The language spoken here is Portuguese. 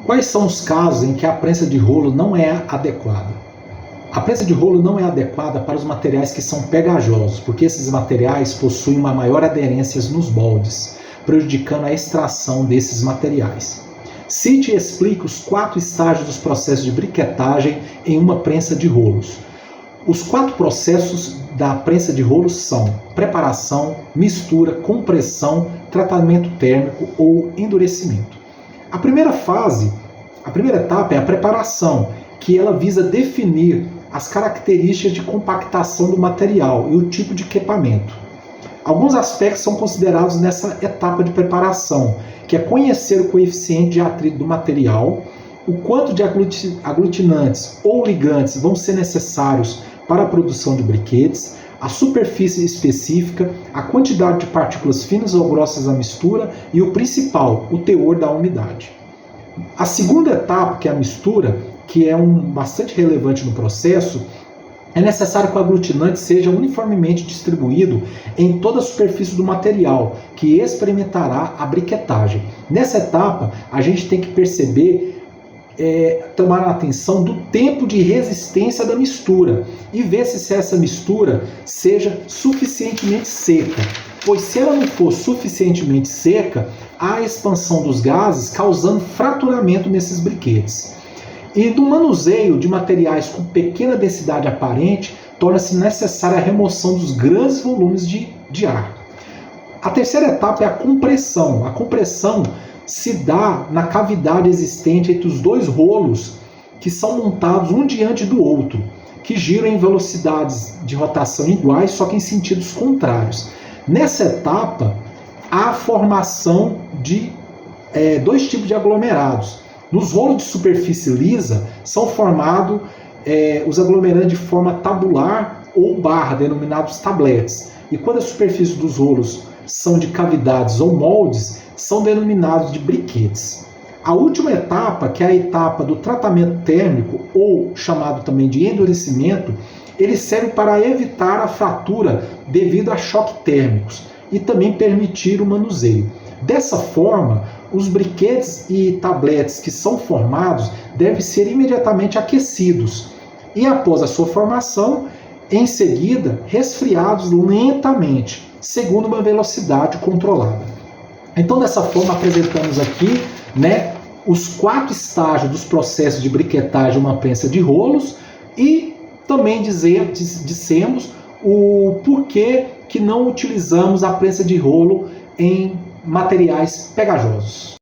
Quais são os casos em que a prensa de rolo não é adequada? A prensa de rolo não é adequada para os materiais que são pegajosos, porque esses materiais possuem uma maior aderência nos moldes, prejudicando a extração desses materiais. Cite e explique os 4 estágios dos processos de briquetagem em uma prensa de rolos. Os 4 processos da prensa de rolos são preparação, mistura, compressão, tratamento térmico ou endurecimento. A primeira etapa é a preparação, que ela visa definir as características de compactação do material e o tipo de equipamento. Alguns aspectos são considerados nessa etapa de preparação, que é conhecer o coeficiente de atrito do material, o quanto de aglutinantes ou ligantes vão ser necessários para a produção de briquetes, a superfície específica, a quantidade de partículas finas ou grossas da mistura e o principal, o teor da umidade. A segunda etapa, que é a mistura, que é bastante relevante no processo, é necessário que o aglutinante seja uniformemente distribuído em toda a superfície do material, que experimentará a briquetagem. Nessa etapa, a gente tem que perceber, tomar a atenção do tempo de resistência da mistura e ver se essa mistura seja suficientemente seca, pois se ela não for suficientemente seca, há expansão dos gases causando fraturamento nesses briquetes. E no manuseio de materiais com pequena densidade aparente, torna-se necessária a remoção dos grandes volumes de ar. A terceira etapa é a compressão. A compressão se dá na cavidade existente entre os 2 rolos que são montados um diante do outro, que giram em velocidades de rotação iguais, só que em sentidos contrários. Nessa etapa, há a formação de 2 tipos de aglomerados. Nos rolos de superfície lisa são formados os aglomerantes de forma tabular ou barra, denominados tabletes. E quando a superfície dos rolos são de cavidades ou moldes, são denominados de briquetes. A última etapa, que é a etapa do tratamento térmico, ou chamado também de endurecimento, ele serve para evitar a fratura devido a choques térmicos e também permitir o manuseio. Dessa forma, os briquetes e tabletes que são formados devem ser imediatamente aquecidos e, após a sua formação, em seguida, resfriados lentamente, segundo uma velocidade controlada. Então, dessa forma, apresentamos aqui, os 4 estágios dos processos de briquetagem de uma prensa de rolos e também dissemos o porquê que não utilizamos a prensa de rolo em materiais pegajosos.